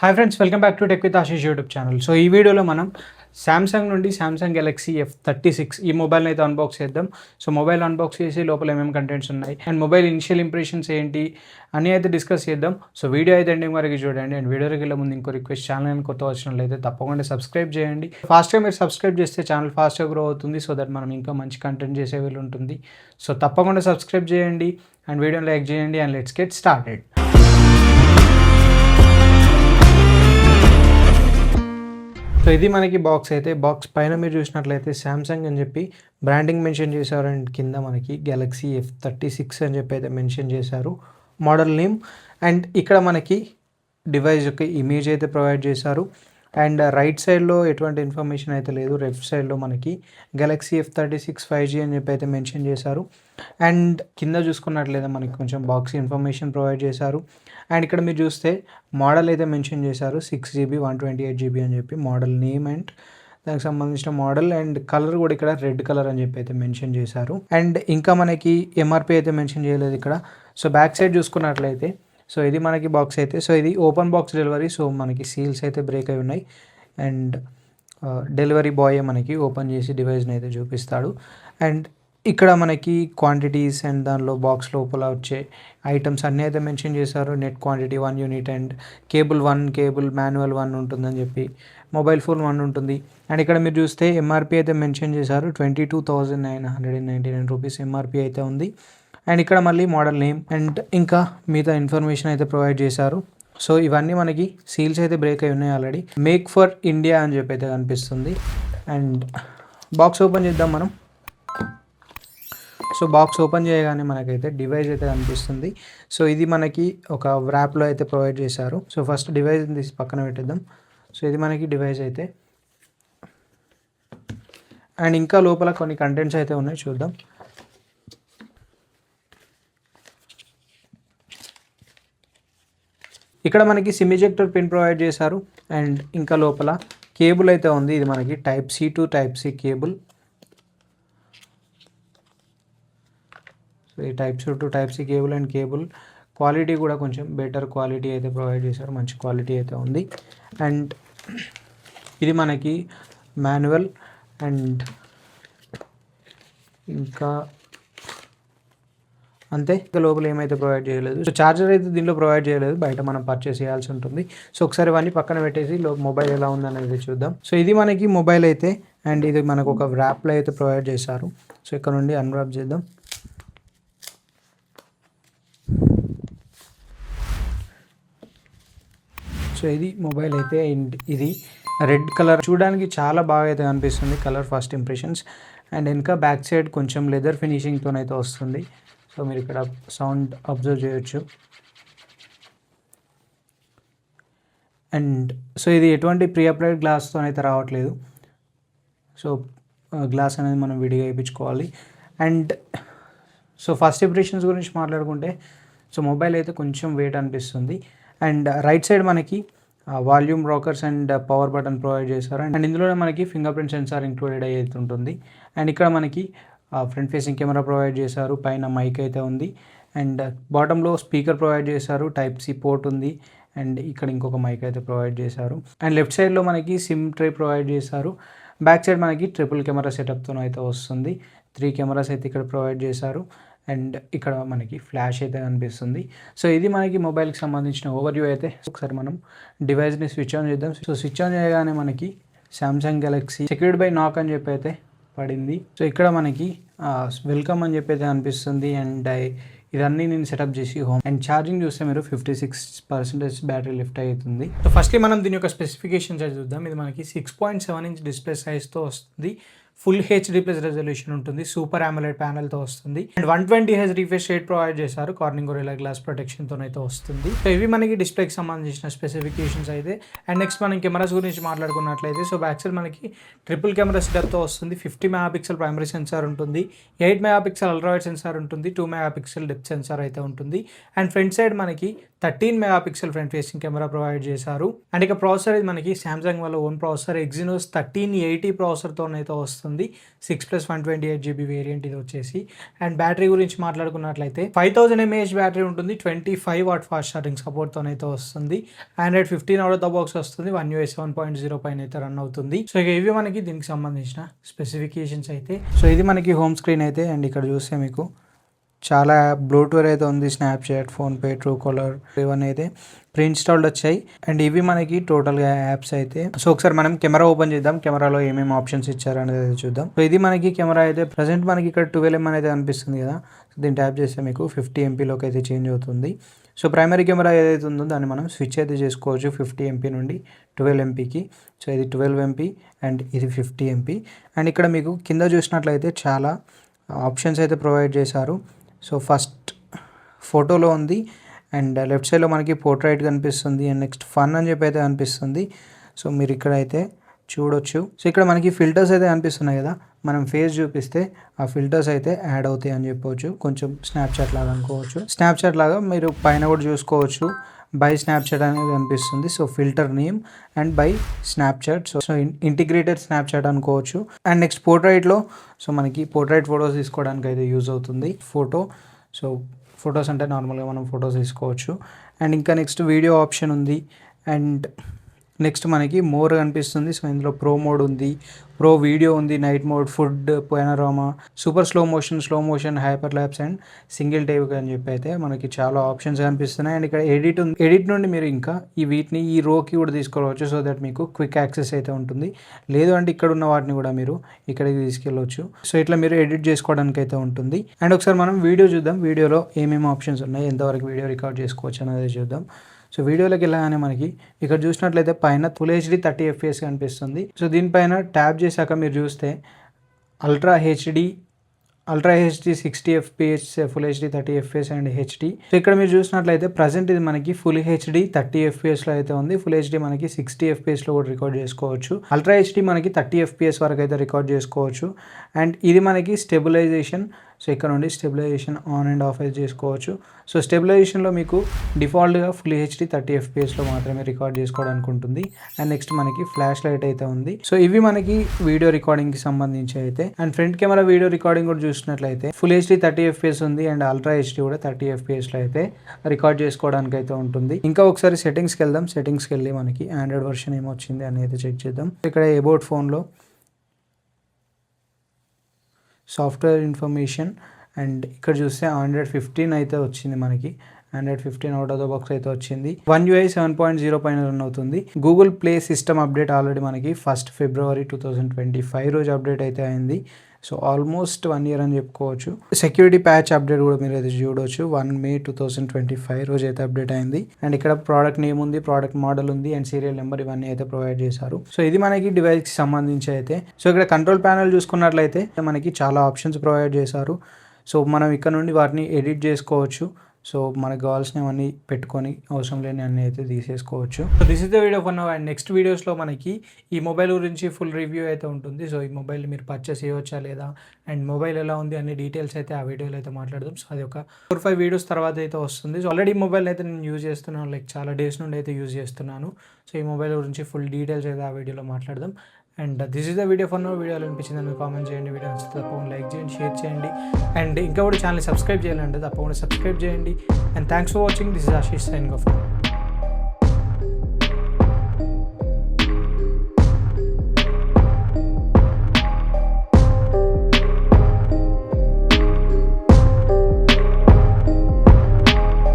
Hi friends, welcome back to tech with Ashish YouTube channel. So ఈ వీడియోలో మనం Samsung నుండి సామ్సంగ్ గెలాక్సీ F36 ఈ మొబైల్ని అయితే అన్బాక్స్ చేద్దాం. సో మొబైల్ అన్బాక్స్ చేసి లోపల ఏమేమి కంటెంట్స్ ఉన్నాయి అండ్ మొబైల్ ఇనిషియల్ ఇంప్రెషన్స్ ఏంటి అని అయితే డిస్కస్ చేద్దాం. సో వీడియో అయితే ఎండింగ్ వరకు చూడండి. అండ్ వీడియోకి వెళ్ళే ముందు ఇంకో రిక్వెస్ట్, ఛానల్ కొత్త వచ్చినట్లయితే తప్పకుండా సబ్స్క్రైబ్ చేయండి. ఫాస్ట్గా మీరు సబ్స్క్రైబ్ చేస్తే ఛానల్ ఫాస్ట్గా గ్రో అవుతుంది. సో దట్ మనం ఇంకా మంచి కంటెంట్ చేసే వీలు ఉంటుంది. సో తప్పకుండా సబ్స్క్రైబ్ చేయండి అండ్ వీడియోని లైక్ చేయండి and let's get started. So ఇది మనకి బాక్స్ అయితే, బాక్స్ పైన మీరు చూసినట్లయితే సామ్సంగ్ అని చెప్పి బ్రాండింగ్ మెన్షన్ చేశారు అండ్ కింద మనకి గెలాక్సీ F36 అని చెప్పి అయితే మెన్షన్ చేశారు మోడల్ నేమ్. అండ్ ఇక్కడ మనకి డివైస్ యొక్క ఇమేజ్ అయితే ప్రొవైడ్ చేశారు. అండ్ రైట్ సైడ్లో ఎటువంటి ఇన్ఫర్మేషన్ అయితే లేదు. లెఫ్ట్ సైడ్లో మనకి గెలాక్సీ F36 5G అని చెప్పి అయితే మెన్షన్ చేశారు. అండ్ కింద చూసుకున్నట్లయితే మనకి కొంచెం బాక్స్ ఇన్ఫర్మేషన్ ప్రొవైడ్ చేశారు. అండ్ ఇక్కడ మీరు చూస్తే మోడల్ అయితే మెన్షన్ చేశారు 6GB 128GB అని చెప్పి మోడల్ నేమ్ అండ్ దానికి సంబంధించిన మోడల్. అండ్ కలర్ కూడా ఇక్కడ రెడ్ కలర్ అని చెప్పి అయితే మెన్షన్ చేశారు. అండ్ ఇంకా మనకి ఎంఆర్పి అయితే మెన్షన్ చేయలేదు ఇక్కడ. సో బ్యాక్ సైడ్ చూసుకున్నట్లయితే సో ఇది మనకి బాక్స్ అయితే, సో ఇది ఓపెన్ బాక్స్ డెలివరీ. సో మనకి సీల్స్ అయితే బ్రేక్ అయి ఉన్నాయి అండ్ డెలివరీ బాయ్ మనకి ఓపెన్ చేసి డివైస్ని అయితే చూపిస్తాడు. అండ్ ఇక్కడ మనకి క్వాంటిటీస్ అండ్ దానిలో బాక్స్ లోపల వచ్చే ఐటమ్స్ అన్నీ అయితే మెన్షన్ చేశారు. Net quantity 1 unit and cable 1, cable manual 1 ఉంటుందని చెప్పి, మొబైల్ ఫోన్ 1 ఉంటుంది. అండ్ ఇక్కడ మీరు చూస్తే ఎంఆర్పి అయితే మెన్షన్ చేశారు 22,999 రూపీస్ ఎంఆర్పి అయితే ఉంది. అండ్ ఇక్కడ మళ్ళీ మోడల్ నేమ్ అండ్ ఇంకా మిగతా ఇన్ఫర్మేషన్ అయితే ప్రొవైడ్ చేశారు. సో ఇవన్నీ మనకి సీల్స్ అయితే బ్రేక్ అయి ఉన్నాయి ఆల్రెడీ. మేక్ ఫర్ ఇండియా అని చెప్పి అయితే కనిపిస్తుంది. అండ్ బాక్స్ ఓపెన్ చేద్దాం మనం. సో బాక్స్ ఓపెన్ చేయగానే మనకైతే డివైస్ అయితే కనిపిస్తుంది. సో ఇది మనకి ఒక వ్రాప్లో అయితే ప్రొవైడ్ చేశారు. సో ఫస్ట్ డివైస్ తీసి పక్కన పెట్టేద్దాం. సో ఇది మనకి డివైస్ అయితే, అండ్ ఇంకా లోపల కొన్ని కంటెంట్స్ అయితే ఉన్నాయి, చూద్దాం. ఇక్కడ మనకి సిమ్ ఎజెక్టర్ పిన్ ప్రొవైడ్ చేశారు. అండ్ ఇంకా లోపల కేబుల్ అయితే ఉంది. ఇది మనకి Type-C to Type-C cable. So ఈ Type-C to Type-C cable and cable quality కూడా కొంచెం బెటర్ క్వాలిటీ అయితే ప్రొవైడ్ చేశారు, మంచి క్వాలిటీ అయితే ఉంది. అండ్ ఇది మనకి మాన్యువల్ అండ్ ఇంకా అంతే. ఇంకా లోపల ఏమైతే ప్రొవైడ్ చేయలేదు. సో ఛార్జర్ అయితే దీనిలో ప్రొవైడ్ చేయలేదు, బయట మనం పర్చేస్ చేయాల్సి ఉంటుంది. సో ఒకసారి ఇవన్నీ పక్కన పెట్టేసి మొబైల్ ఎలా ఉందనేది చూద్దాం. సో ఇది మనకి మొబైల్ అయితే, అండ్ ఇది మనకు ఒక వ్రాప్లో అయితే ప్రొవైడ్ చేశారు. సో ఇక్కడ నుండి అన్వ్రాప్ చేద్దాం. సో ఇది మొబైల్ అయితే, ఇది రెడ్ కలర్ చూడడానికి చాలా బాగా అయితే కనిపిస్తుంది కలర్ ఫస్ట్ ఇంప్రెషన్స్. అండ్ ఇంకా బ్యాక్ సైడ్ కొంచెం లెదర్ ఫినిషింగ్తో అయితే వస్తుంది. సో మీరు ఇక్కడ సౌండ్ అబ్జర్వ్ చేయొచ్చు. అండ్ సో ఇది ఎటువంటి ప్రీ అప్లైడ్ గ్లాస్తో అయితే రావట్లేదు. సో గ్లాస్ అనేది మనం విడిగా వేయించుకోవాలి. అండ్ సో ఫస్ట్ ఇంప్రెషన్స్ గురించి మాట్లాడుకుంటే, సో మొబైల్ అయితే కొంచెం వెయిట్ అనిపిస్తుంది. అండ్ రైట్ సైడ్ మనకి volume rockers and power button provide చేశారు. అండ్ ఇందులోనే మనకి ఫింగర్ ప్రింట్ సెన్సార్ ఇంక్లూడెడ్ అయితే ఉంటుంది. అండ్ ఇక్కడ మనకి ఫ్రంట్ ఫేసింగ్ కెమెరా ప్రొవైడ్ చేశారు, పైన మైక్ అయితే ఉంది. అండ్ బాటంలో స్పీకర్ ప్రొవైడ్ చేశారు, Type-C పోర్ట్ ఉంది. అండ్ ఇక్కడ ఇంకొక మైక్ అయితే ప్రొవైడ్ చేశారు. అండ్ లెఫ్ట్ సైడ్లో మనకి సిమ్ ట్రే ప్రొవైడ్ చేశారు. బ్యాక్ సైడ్ మనకి ట్రిపుల్ కెమెరా సెటప్తో అయితే వస్తుంది. 3 కెమెరాస్ అయితే ఇక్కడ ప్రొవైడ్ చేశారు. అండ్ ఇక్కడ మనకి ఫ్లాష్ అయితే కనిపిస్తుంది. సో ఇది మనకి మొబైల్కి సంబంధించిన ఓవర్వ్యూ అయితే. ఒకసారి మనం డివైస్ని స్విచ్ ఆన్ చేద్దాం. సో స్విచ్ ఆన్ చేయగానే మనకి సామ్సంగ్ గెలాక్సీ సెక్యూర్డ్ బై నాక్ అని చెప్పి అయితే పడింది. సో ఇక్కడ మనకి వెల్కమ్ అని చెప్పి అయితే అనిపిస్తుంది. అండ్ ఇదన్నీ నేను సెటప్ చేసి హోమ్. అండ్ ఛార్జింగ్ చూస్తే మీరు 56% బ్యాటరీ లిఫ్ట్ అవుతుంది. సో ఫస్ట్లీ మనం దీని యొక్క స్పెసిఫికేషన్స్ అయితే చూద్దాం. ఇది మనకి 6.7 ఇంచ్ డిస్ప్లే సైజ్తో వస్తుంది. ఫుల్ హెచ్డీ ప్లస్ రెజల్యూషన్ ఉంటుంది. సూపర్ AMOLED ప్యానెల్తో వస్తుంది. And 120Hz refresh rate provide చేశారు. కార్నింగ్ గొరిల్లా గ్లాస్ ప్రొటెక్షన్తో అయితే వస్తుంది. సో ఇవి మనకి డిస్ప్లేకి సంబంధించిన స్పెసిఫికేషన్స్ అయితే. అండ్ నెక్స్ట్ మనం కెమెరాస్ గురించి మాట్లాడుకున్నట్లయితే, సో బ్యాక్ సైడ్ మనకి ట్రిపుల్ కెమెరా సెటప్తో వస్తుంది. 50 MP ప్రైమరీ సెన్సార్ ఉంటుంది, 8 MP అల్ట్రా వైడ్ సెన్సార్ ఉంటుంది, 2 MP డెప్త్ సెన్సార్ అయితే ఉంటుంది. అండ్ ఫ్రంట్ సైడ్ మనకి 13 MP front facing camera provide చేశారు. అండ్ ఇక ప్రాసెసర్ ఇది మనకి సామ్సంగ్ వాళ్ళ ఓన్ ప్రాసెసర్ Exynos 1380 ప్రాసెసర్తో అయితే వస్తుంది. వస్తుంది. 6+128GB వేరియంట్ ఇది వచ్చేసి. అండ్ బ్యాటరీ గురించి మాట్లాడుకున్నట్లయితే 5000 mAh బ్యాటరీ ఉంటుంది. 25 వాట్ ఫాస్ట్ ఛార్జింగ్ సపోర్ట్తోనైతే వస్తుంది. Android 15 out of the box వస్తుంది. One UI 7.0 పైన అయితే రన్ అవుతుంది. సో ఇక ఇవి మనకి దీనికి సంబంధించిన స్పెసిఫికేషన్స్ అయితే. సో ఇది మనకి హోమ్ స్క్రీన్ అయితే. అండ్ ఇక్కడ చూస్తే మీకు చాలా బ్లూటూత్ అయితే ఉంది. స్నాప్చాట్, ఫోన్పే, ట్రూ కాలర్ ఇవన్నీ అయితే ప్రీ ఇన్స్టాల్డ్ వచ్చాయి. అండ్ ఇవి మనకి టోటల్గా యాప్స్ అయితే. సో ఒకసారి మనం కెమెరా ఓపెన్ చేద్దాం. కెమెరాలో ఏమేమి ఆప్షన్స్ ఇచ్చారు అనేది చూద్దాం. సో ఇది మనకి కెమెరా అయితే ప్రజెంట్ మనకి ఇక్కడ 12mm అనేది అనిపిస్తుంది కదా. సో దీన్ని ట్యాప్ చేస్తే మీకు 50MP అయితే చేంజ్ అవుతుంది. సో ప్రైమరీ కెమెరా ఏదైతే ఉందో దాన్ని మనం స్విచ్ అయితే చేసుకోవచ్చు 50MP నుండి 12MPకి. సో ఇది 12MP అండ్ ఇది 50MP. అండ్ ఇక్కడ మీకు కింద చూసినట్లయితే చాలా ఆప్షన్స్ అయితే ప్రొవైడ్ చేశారు. సో ఫస్ట్ ఫోటోలో ఉంది అండ్ లెఫ్ట్ సైడ్లో మనకి పోర్ట్రైట్ కనిపిస్తుంది అండ్ నెక్స్ట్ ఫన్ అని చెప్పి అయితే అనిపిస్తుంది. సో మీరు ఇక్కడ అయితే చూడొచ్చు. సో ఇక్కడ మనకి ఫిల్టర్స్ అయితే అనిపిస్తున్నాయి కదా. మనం ఫేస్ చూపిస్తే ఆ ఫిల్టర్స్ అయితే యాడ్ అవుతాయి అని చెప్పవచ్చు. కొంచెం స్నాప్చాట్ లాగా అనుకోవచ్చు. స్నాప్చాట్ లాగా మీరు పైన కూడా చూసుకోవచ్చు. బై స్నాప్చాట్ అనేది అనిపిస్తుంది. So filter name and by Snapchat. So integrated Snapchat అనుకోవచ్చు. అండ్ నెక్స్ట్ పోర్ట్రైట్లో సో మనకి పోర్ట్రైట్ ఫొటోస్ తీసుకోవడానికి అయితే యూజ్ అవుతుంది ఫోటో. సో ఫొటోస్ అంటే నార్మల్గా మనం ఫొటోస్ తీసుకోవచ్చు. అండ్ ఇంకా నెక్స్ట్ వీడియో ఆప్షన్ ఉంది. అండ్ నెక్స్ట్ మనకి మోర్ కనిపిస్తుంది. సో ఇందులో ప్రో మోడ్ ఉంది, ప్రో వీడియో ఉంది, night mode, food, panorama, super slow motion, hyper lapse and single take అని చెప్పి అయితే మనకి చాలా ఆప్షన్స్ కనిపిస్తున్నాయి. అండ్ ఇక్కడ ఎడిట్ ఉంది. ఎడిట్ నుండి మీరు ఇంకా వీటిని ఈ రోకి కూడా తీసుకోవచ్చు. సో దట్ మీకు క్విక్ యాక్సెస్ అయితే ఉంటుంది. లేదు అంటే ఇక్కడ ఉన్న వాటిని కూడా మీరు ఇక్కడికి తీసుకెళ్ళవచ్చు. సో ఇట్లా మీరు ఎడిట్ చేసుకోవడానికి అయితే ఉంటుంది. అండ్ ఒకసారి మనం వీడియో చూద్దాం. వీడియోలో ఏమేమి ఆప్షన్స్ ఉన్నాయి, ఎంతవరకు వీడియో రికార్డ్ చేసుకోవచ్చు అనేది చూద్దాం. సో వీడియోలోకి వెళ్ళగానే మనకి ఇక్కడ చూసినట్లయితే పైన Full HD 30fps కనిపిస్తుంది. సో దీనిపైన ట్యాప్ చేశాక మీరు చూస్తే ultra HD 60fps, Full HD 30fps and HD. So ఇక్కడ మీరు చూసినట్లయితే ప్రజెంట్ ఇది మనకి Full HD 30fpsలో అయితే ఉంది. Full HD మనకి 60fpsలో కూడా రికార్డ్ చేసుకోవచ్చు. అల్ట్రా హెచ్డి మనకి 30fps వరకు అయితే రికార్డ్ చేసుకోవచ్చు. అండ్ ఇది మనకి స్టెబిలైజేషన్. సో ఇక్కడ నుండి స్టెబిలైజేషన్ ఆన్ అండ్ ఆఫ్ అయితే చేసుకోవచ్చు. సో స్టెబిలైజేషన్లో మీకు డిఫాల్ట్గా Full HD 30fpsలో మాత్రమే రికార్డ్ చేసుకోవడానికి ఉంటుంది. అండ్ నెక్స్ట్ మనకి ఫ్లాష్ లైట్ అయితే ఉంది. సో ఇవి మనకి వీడియో రికార్డింగ్కి సంబంధించి అయితే. And front camera video recording కూడా చూసినట్లయితే Full HD 30fps ఉంది అండ్ అల్ట్రా హెచ్డి కూడా 30fpsలో అయితే రికార్డ్ చేసుకోవడానికి అయితే ఉంటుంది. ఇంకా ఒకసారి సెట్టింగ్స్కి వెళ్దాం. సెట్టింగ్స్కి వెళ్ళి మనకి ఆండ్రాయిడ్ వర్షన్ ఏమొచ్చింది అని అయితే చెక్ చేద్దాం. ఇక్కడ అబౌట్ ఫోన్లో సాఫ్ట్వేర్ ఇన్ఫర్మేషన్ అండ్ ఇక్కడ చూస్తే ఆండ్రాయిడ్ 15 అయితే వచ్చింది మనకి. Android 15 out of the box అయితే వచ్చింది. One UI 7.0 పైన రన్ అవుతుంది. Google play system update already మనకి 1 February 2025 రోజు అప్డేట్ అయితే అయింది. సో ఆల్మోస్ట్ 1 year అని చెప్పుకోవచ్చు. సెక్యూరిటీ ప్యాచ్ అప్డేట్ కూడా మీరు అయితే చూడవచ్చు. 1 May 2025 రోజు అయితే అప్డేట్ అయింది. అండ్ ఇక్కడ ప్రోడక్ట్ నేమ్ ఉంది, ప్రోడక్ట్ మోడల్ ఉంది అండ్ సీరియల్ నెంబర్ ఇవన్నీ అయితే ప్రొవైడ్ చేశారు. సో ఇది మనకి డివైస్కి సంబంధించి అయితే. సో ఇక్కడ కంట్రోల్ ప్యానల్ చూసుకున్నట్లయితే మనకి చాలా ఆప్షన్స్ ప్రొవైడ్ చేశారు. సో మనం ఇక్కడ నుండి వాటిని ఎడిట్ చేసుకోవచ్చు. సో మనకు కావాల్సినవన్నీ పెట్టుకొని అవసరం లేని అన్నీ అయితే తీసేసుకోవచ్చు. So this is the video for now. And next వీడియోస్లో మనకి ఈ మొబైల్ గురించి ఫుల్ రివ్యూ అయితే ఉంటుంది. సో ఈ మొబైల్ మీరు పర్చేస్ చేయవచ్చా లేదా అండ్ మొబైల్ ఎలా ఉంది అన్ని డీటెయిల్స్ అయితే ఆ వీడియోలో అయితే మాట్లాడదాం. సో అది ఒక 4-5 వీడియోస్ తర్వాత అయితే వస్తుంది. సో ఆల్రెడీ మొబైల్ అయితే నేను యూజ్ చేస్తున్నాను, లైక్ చాలా డేస్ నుండి అయితే యూజ్ చేస్తున్నాను. సో ఈ మొబైల్ గురించి ఫుల్ డీటెయిల్స్ అయితే ఆ వీడియోలో మాట్లాడదాం. And this is the video for now. వీడియోలో అనిపించింది మీరు కామెంట్ చేయండి. వీడియో నచ్చితే తప్పకుండా లైక్ చేయండి, షేర్ చేయండి అండ్ ఇంకా కూడా ఛానల్ సబ్స్క్రైబ్ చేయాలంటే తప్పకుండా సబ్స్క్రైబ్ చేయండి. And thanks for watching. This is Ashish signing off.